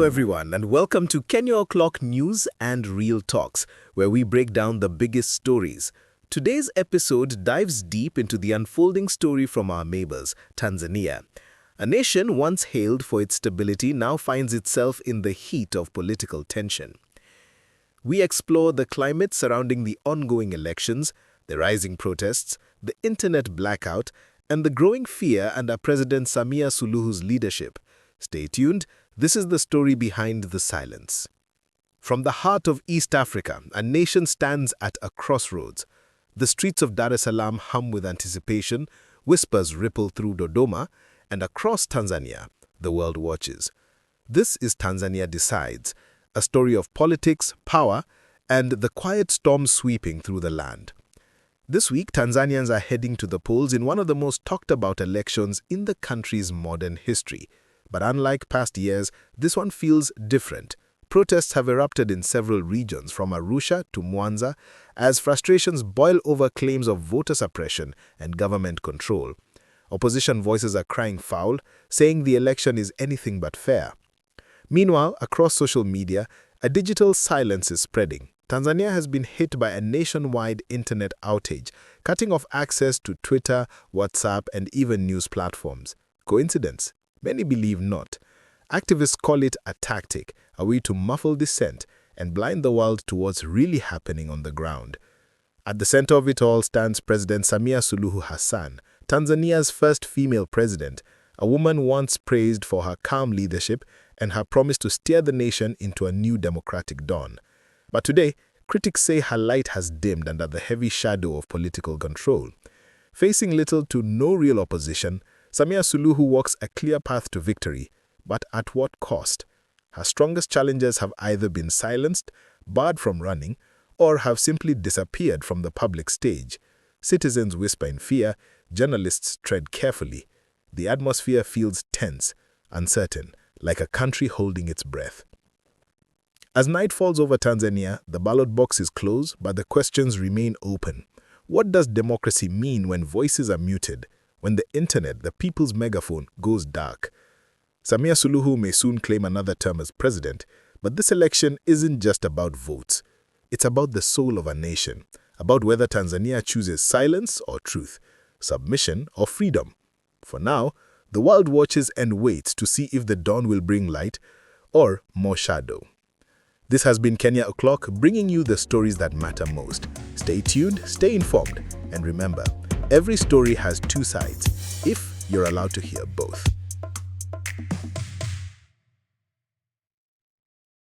Hello, everyone, and welcome to Kenya O'Clock News and Real Talks, where we break down the biggest stories. Today's episode dives deep into the unfolding story from our neighbors, Tanzania. A nation once hailed for its stability now finds itself in the heat of political tension. We explore the climate surrounding the ongoing elections, the rising protests, the internet blackout, and the growing fear under President Samia Suluhu's leadership. Stay tuned. This is the story behind the silence. From the heart of East Africa, a nation stands at a crossroads. The streets of Dar es Salaam hum with anticipation, whispers ripple through Dodoma, and across Tanzania, the world watches. This is Tanzania Decides, a story of politics, power, and the quiet storm sweeping through the land. This week, Tanzanians are heading to the polls in one of the most talked about elections in the country's modern history. But unlike past years, this one feels different. Protests have erupted in several regions, from Arusha to Mwanza, as frustrations boil over claims of voter suppression and government control. Opposition voices are crying foul, saying the election is anything but fair. Meanwhile, across social media, a digital silence is spreading. Tanzania has been hit by a nationwide internet outage, cutting off access to Twitter, WhatsApp, and even news platforms. Coincidence? Many believe not. Activists call it a tactic, a way to muffle dissent and blind the world to what's really happening on the ground. At the center of it all stands President Samia Suluhu Hassan, Tanzania's first female president, a woman once praised for her calm leadership and her promise to steer the nation into a new democratic dawn. But today, critics say her light has dimmed under the heavy shadow of political control. Facing little to no real opposition, Samia Suluhu walks a clear path to victory, but at what cost? Her strongest challengers have either been silenced, barred from running, or have simply disappeared from the public stage. Citizens whisper in fear, journalists tread carefully. The atmosphere feels tense, uncertain, like a country holding its breath. As night falls over Tanzania, the ballot box is closed, but the questions remain open. What does democracy mean when voices are muted? When the internet, the people's megaphone, goes dark? Samia Suluhu may soon claim another term as president, but this election isn't just about votes. It's about the soul of a nation, about whether Tanzania chooses silence or truth, submission or freedom. For now, the world watches and waits to see if the dawn will bring light or more shadow. This has been Kenya O'Clock, bringing you the stories that matter most. Stay tuned, stay informed, and remember, every story has two sides, if you're allowed to hear both.